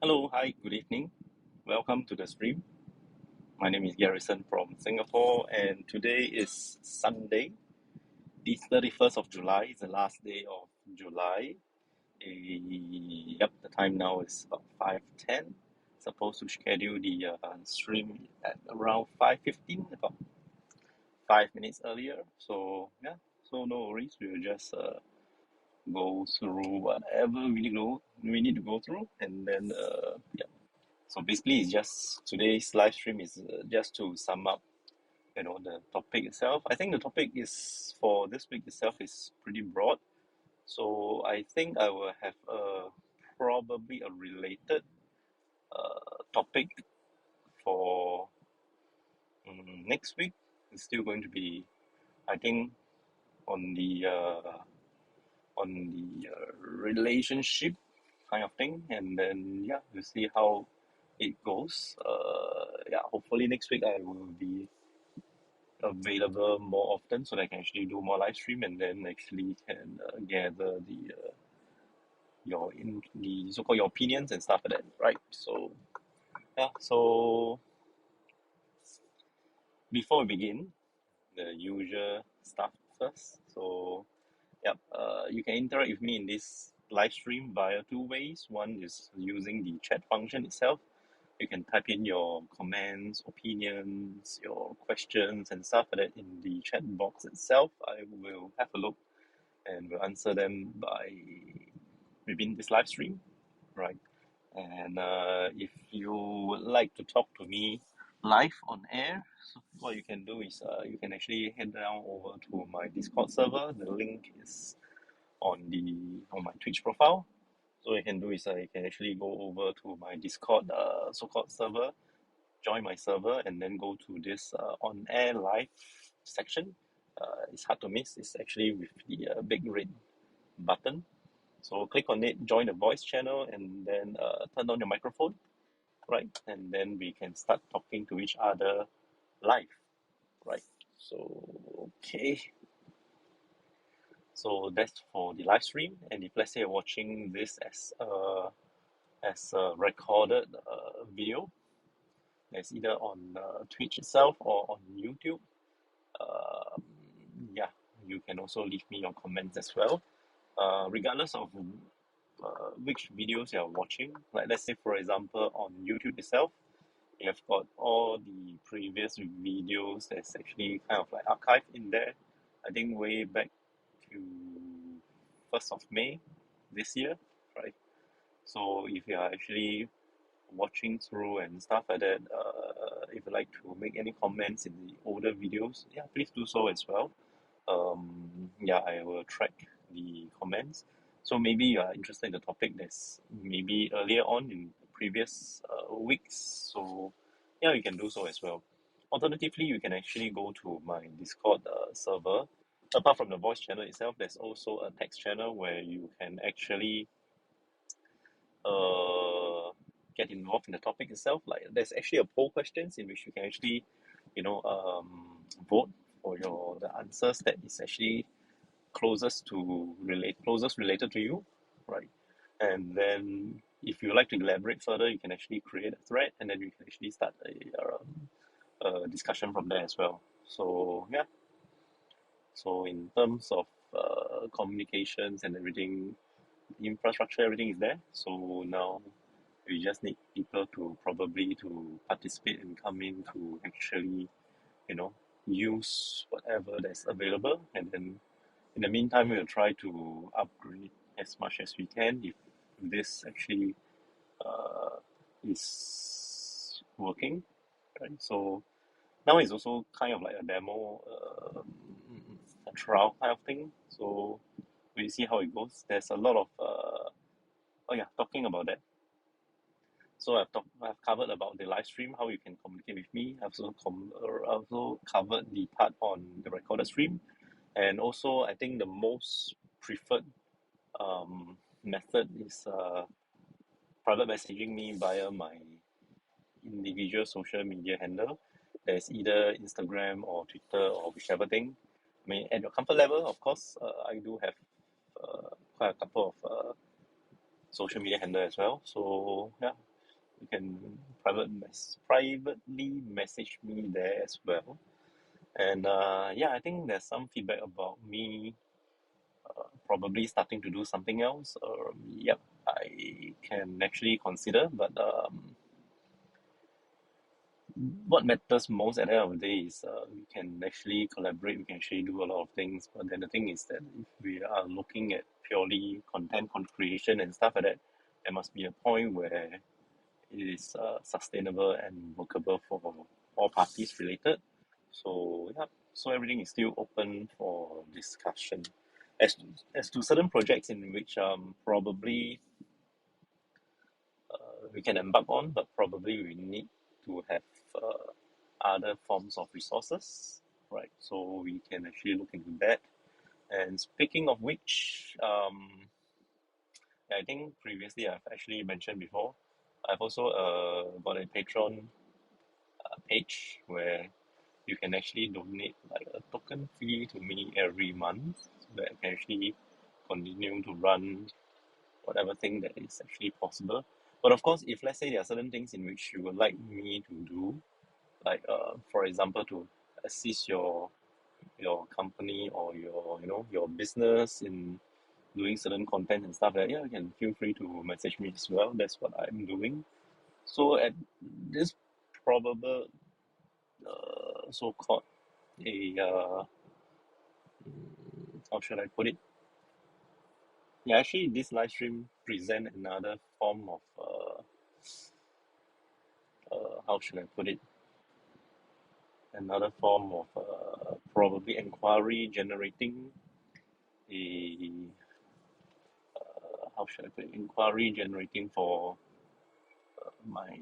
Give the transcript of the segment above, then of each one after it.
Hello, hi, good evening. Welcome to the stream. My name is Garrison from Singapore, and today is Sunday, the 31st of July. It's the last day of July. Yep, the time now is about 5:10. Supposed to schedule the stream at around 5:15, about 5 minutes earlier. So, yeah, so no worries. We'll just go through whatever we need to go through, and then, yeah. So basically, it's just today's live stream is just to sum up, the topic itself. I think the topic is for this week itself is pretty broad. So I think I will have probably a related topic for next week. It's still going to be, I think, on the relationship kind of thing, and then yeah, we'll see how it goes. Yeah, hopefully next week I will be available more often so that I can actually do more live stream and then actually can gather the so-called your opinions and stuff like that, right? So yeah, so before we begin, the usual stuff first. So yep, you can interact with me in this live stream via two ways. One is using the chat function itself. You can type in your comments, opinions, your questions and stuff like that in the chat box itself. I will have a look and will answer them within this live stream, right? And if you would like to talk to me live on air, so what you can do is you can actually head down over to my Discord server. The link is on my Twitch profile. So what you can do is you can actually go over to my Discord so-called server, join my server, and then go to this on air live section. It's hard to miss. It's actually with the big red button. So click on it, join the voice channel, and then turn on your microphone, right? And then we can start talking to each other live, right? So, okay. So that's for the live stream. And if let's say you're watching this as a recorded video, that's either on Twitch itself or on YouTube, um, yeah, you can also leave me your comments as well. Regardless of which videos you're watching. Like let's say for example on YouTube itself, you have got all the previous videos that's actually kind of like archived in there. I think way back to 1st of May this year, right? So if you are actually watching through and stuff like that, if you'd like to make any comments in the older videos, yeah, please do so as well. Yeah, I will track the comments. So maybe you are interested in the topic that's maybe earlier on in previous weeks. So yeah, you can do so as well. Alternatively, you can actually go to my Discord server. Apart from the voice channel itself, there's also a text channel where you can actually uh, get involved in the topic itself. Like there's actually a poll questions in which you can actually, vote for the answers that is actually closest related to you, right? And then if you like to elaborate further, you can actually create a thread, and then you can actually start a discussion from there as well. So yeah. So in terms of communications and everything, infrastructure, everything is there. So now we just need people to probably to participate and come in to actually, you know, use whatever that's available. And then in the meantime, we'll try to upgrade as much as we can if this actually uh, is working, right? So now it's also kind of like a demo, a trial kind of thing. So we see how it goes. There's a lot of oh yeah, talking about that. So I've covered about the live stream, how you can communicate with me. I've also covered the part on the recorded stream, and also I think the most preferred method is private messaging me via my individual social media handle. There's either Instagram or Twitter or whichever thing. I mean, at your comfort level, of course, I do have quite a couple of social media handle as well. So yeah, You can privately message me there as well. And yeah, I think there's some feedback about me probably starting to do something else. Yep, I can actually consider, but what matters most at the end of the day is we can actually collaborate, we can actually do a lot of things. But then the thing is that if we are looking at purely content creation and stuff like that, there must be a point where it is sustainable and workable for all parties related. So yeah, so everything is still open for discussion. As to, as to certain projects in which probably we can embark on, but probably we need to have other forms of resources, right? So we can actually look into that. And speaking of which, I think previously I've actually mentioned before, I've also got a Patreon page where you can actually donate like a token fee to me every month so that I can actually continue to run whatever thing that is actually possible. But of course, if let's say there are certain things in which you would like me to do, like for example, to assist your company or your business in doing certain content and stuff like that, yeah, you can feel free to message me as well. That's what I'm doing. So at this probable so-called a how should I put it? Yeah, actually, this live stream present another form of how should I put it? Another form of probably inquiry generating a how should I put it? Inquiry generating for my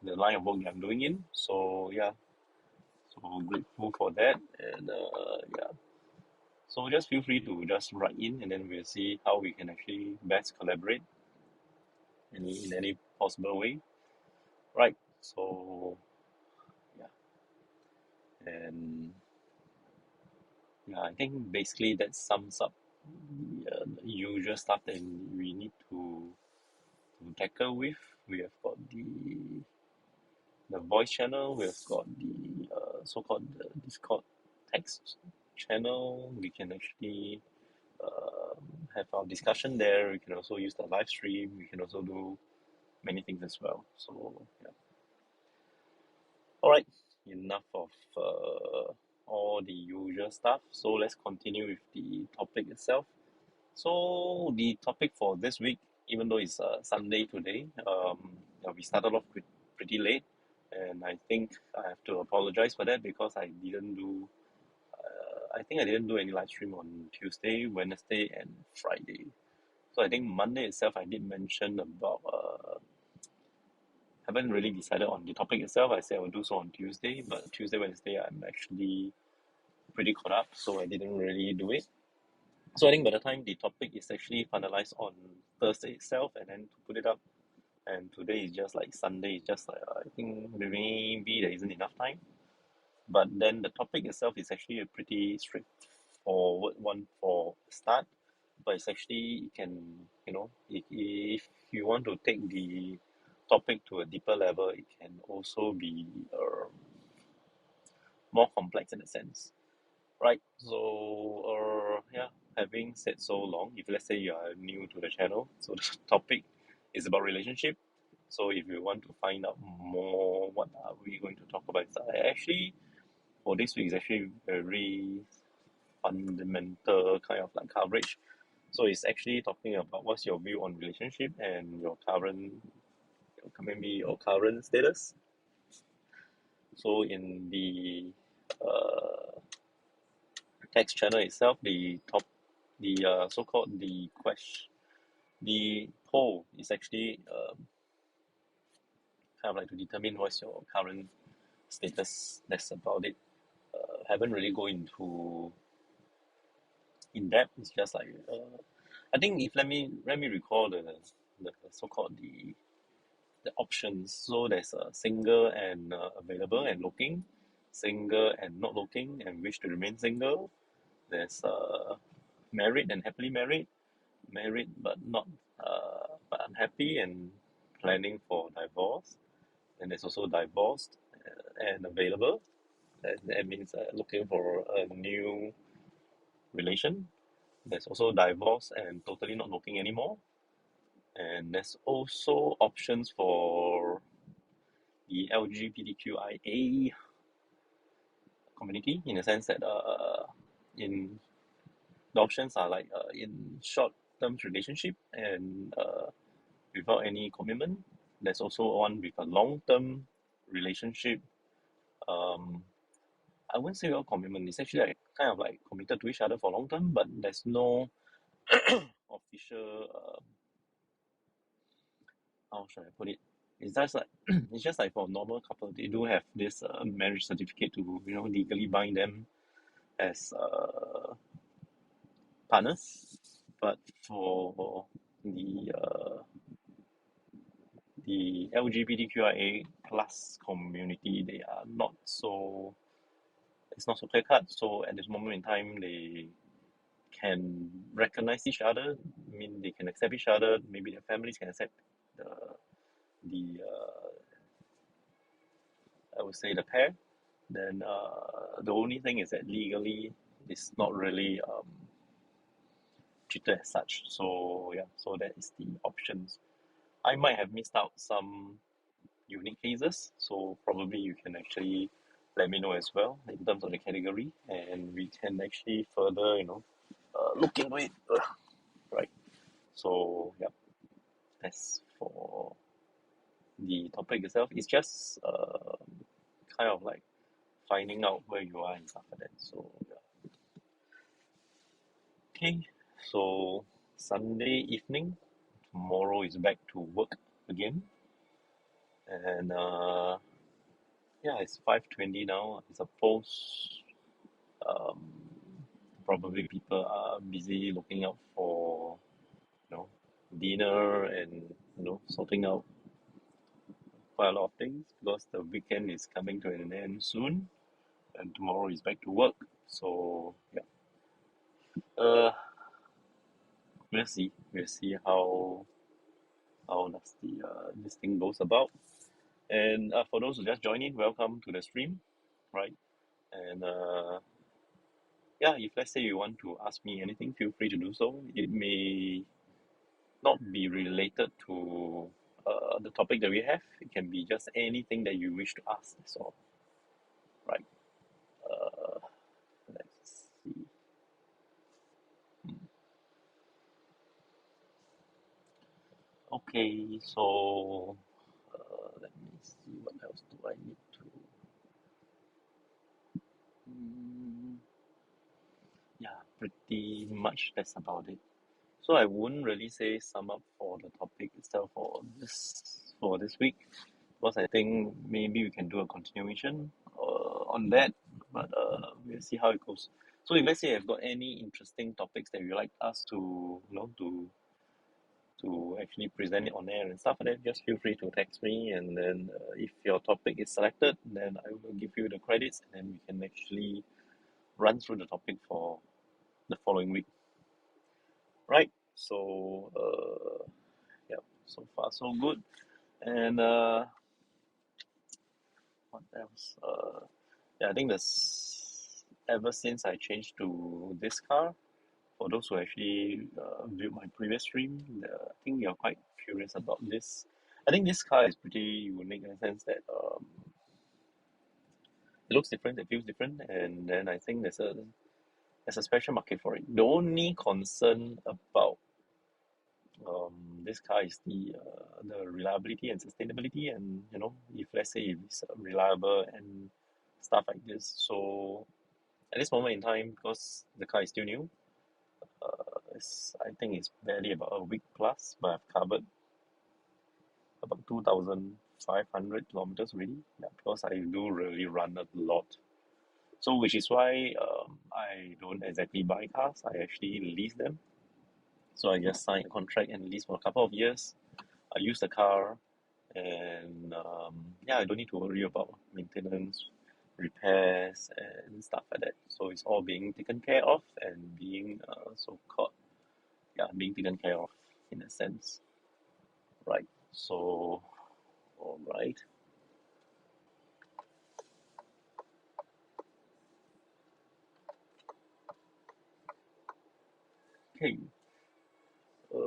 the line of work that I'm doing in. So yeah, so grateful for that, and yeah. So just feel free to just write in, and then we'll see how we can actually best collaborate in any possible way. Right. So yeah, and yeah, I think basically that sums up the usual stuff that we need to tackle with. We have got the voice channel. We have got the so-called the Discord text channel. We can actually have our discussion there. We can also use the live stream. We can also do many things as well. So yeah. All right. Enough of all the usual stuff. So let's continue with the topic itself. So the topic for this week, even though it's Sunday today, yeah, we started off pretty late, and I think I have to apologize for that because I didn't do. I think I didn't do any live stream on Tuesday, Wednesday, and Friday. So I think Monday itself, I did mention about. Haven't really decided on the topic itself. I said I will do so on Tuesday, but Tuesday, Wednesday, I'm actually pretty caught up, so I didn't really do it. So I think by the time the topic is actually finalized on Thursday itself, and then to put it up, and today is just like Sunday, it's just like I think maybe there isn't enough time. But then the topic itself is actually a pretty straightforward one for start. But it's actually, it can, if you want to take the topic to a deeper level, it can also be more complex in a sense. Right. So, yeah, having said so long, if let's say you are new to the channel, so the topic is about relationship. So if you want to find out more, what are we going to talk about? Actually, for this week is actually very fundamental kind of like coverage. So it's actually talking about what's your view on relationship and your current, maybe your current status. So in the uh, text channel itself, the so-called the question, the poll is actually kind of like to determine what's your current status. That's about it. Haven't really go into in depth. It's just like I think if let me recall the so-called the options. So there's a single and available and looking, single and not looking and wish to remain single. There's married and happily married, married but not but unhappy and planning for divorce, and there's also divorced and available. That means looking for a new relation. There's also divorce and totally not looking anymore. And there's also options for the LGBTQIA community, in the sense that in the options are like in short-term relationship and without any commitment. There's also one with a long-term relationship. Um, I wouldn't say without commitment. It's actually like kind of like committed to each other for long term, but there's no official. How should I put it? It's just like it's just like for a normal couple, they do have this marriage certificate to legally bind them as partners. But for the LGBTQIA plus community, they are not so. It's not so clear cut. So at this moment in time, they can recognize each other. I mean, they can accept each other. Maybe their families can accept the the I would say the pair. Then the only thing is that legally it's not really treated as such. So yeah, so that is the options. I might have missed out some unique cases, so probably you can actually let me know as well in terms of the category, and we can actually further look into it. Right. So yeah, as for the topic itself, it's just kind of like finding out where you are and stuff like that. So yeah. Okay, so Sunday evening, tomorrow is back to work again, and yeah, it's 5:20 now. I suppose um, probably people are busy looking out for dinner and sorting out quite a lot of things because the weekend is coming to an end soon, and tomorrow is back to work. So yeah, uh, we'll see. We'll see how does the this thing goes about. And for those who just joined in, welcome to the stream, right? And yeah, if let's say you want to ask me anything, feel free to do so. It may not be related to the topic that we have. It can be just anything that you wish to ask. That's all, right? Uh, let's see. Okay, so let me see what else do I need to. Mm, yeah, pretty much that's about it. So I wouldn't really say sum up for the topic itself for this week, because I think maybe we can do a continuation on that, but we'll see how it goes. So if let's say I've got any interesting topics that you'd like us to to actually present it on air and stuff like that, just feel free to text me, and then if your topic is selected, then I will give you the credits, and then we can actually run through the topic for the following week. Right? So yeah, so far so good. And what else? Yeah, I think this ever since I changed to this car, for those who actually viewed my previous stream, I think you're quite curious about this. I think this car is pretty unique in the sense that it looks different, it feels different, and then I think there's a special market for it. The only concern about this car is the reliability and sustainability, and if let's say if it's reliable and stuff like this. So at this moment in time, because the car is still new, I think it's barely about a week plus, but I've covered about 2,500 kilometers already. Yeah, because I do really run a lot. So which is why I don't exactly buy cars. I actually lease them. So I just sign a contract and lease for a couple of years. I use the car, and yeah, I don't need to worry about maintenance, repairs, and stuff like that. So it's all being taken care of and being so called, yeah, being taken care of in a sense, right? So, all right. Okay. Uh,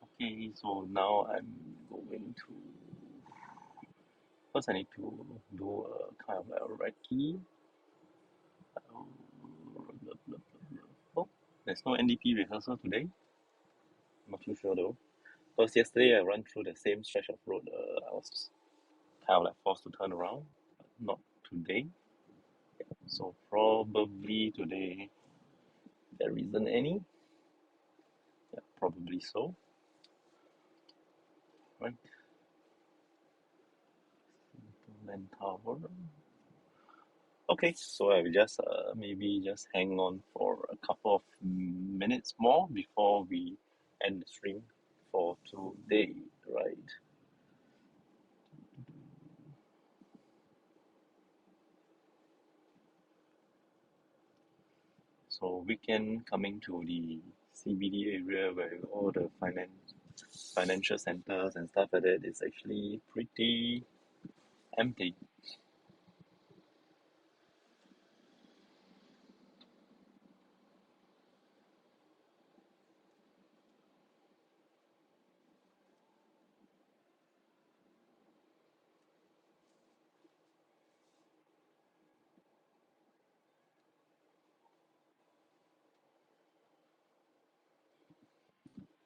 okay, so now I'm going to. First, I need to do a kind of a recce. Oh, there's no NDP rehearsal today. Not too sure though. Because yesterday I ran through the same stretch of road. I was kind of like forced to turn around, but not today. So probably today there isn't any. Yeah, probably so. Right. Land Tower. Okay, so I will just maybe just hang on for a couple of minutes more before we end the stream for today, right? So weekend coming to the CBD area where all the financial centers and stuff like that is actually pretty empty.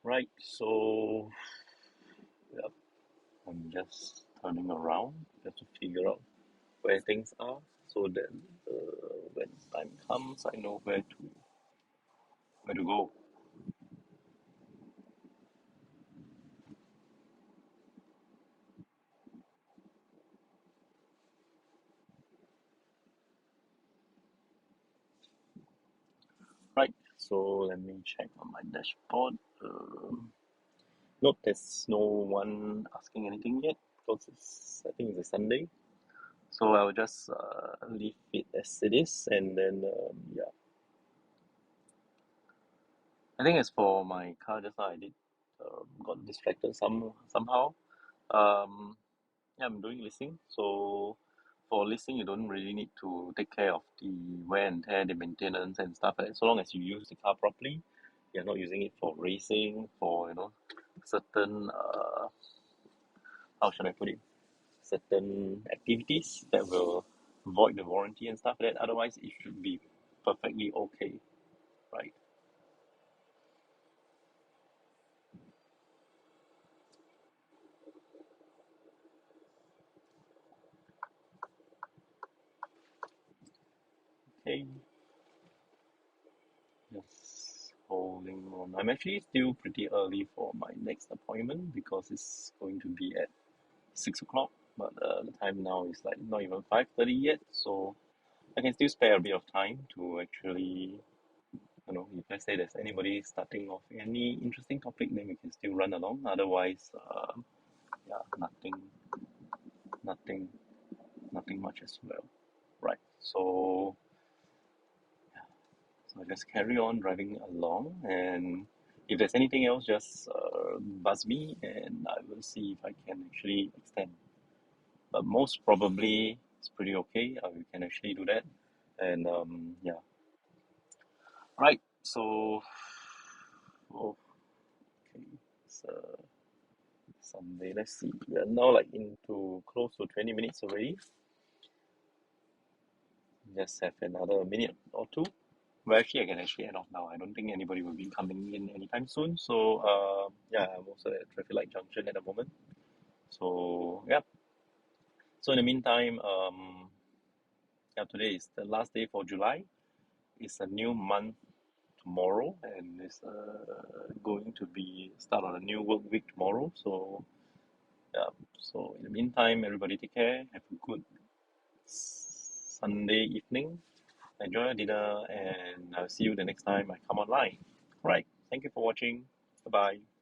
Right, so yeah, I'm just turning around just to figure out where things are so that when time comes, I know where to go. Right, so let me check on my dashboard. Nope, there's no one asking anything yet because I think it's a Sunday. So I'll just leave it as it is, and then yeah. I think as for my car just now, I did got distracted somehow. Um, yeah, I'm doing leasing, so for leasing, you don't really need to take care of the wear and tear, the maintenance and stuff like that. So long as you use the car properly, you're not using it for racing, for certain how should I put it, certain activities that will void the warranty and stuff like that. Otherwise, it should be perfectly okay, right? Okay, just holding on. I'm actually still pretty early for my next appointment because it's going to be at 6 o'clock. But the time now is like not even 5:30 yet, so I can still spare a bit of time to actually, if let's say there's anybody starting off any interesting topic, then we can still run along. Otherwise, yeah, nothing, nothing much as well. Right. So I just carry on driving along, and if there's anything else, just buzz me, and I will see if I can actually extend. But most probably it's pretty okay. We can actually do that, and yeah. Right. So, oh, okay. It's Sunday. Let's see. We are now like into close to 20 minutes already. Just have another minute or two. Well, actually, I can actually end off now. I don't think anybody will be coming in anytime soon. So, yeah, I'm also at traffic light junction at the moment. So, yeah. So in the meantime, yeah, today is the last day for July. It's a new month tomorrow, and it's going to be start on a new work week tomorrow. So, yeah. So in the meantime, everybody take care. Have a good Sunday evening. Enjoy your dinner, and I'll see you the next time I come online. Right. Thank you for watching. Bye bye.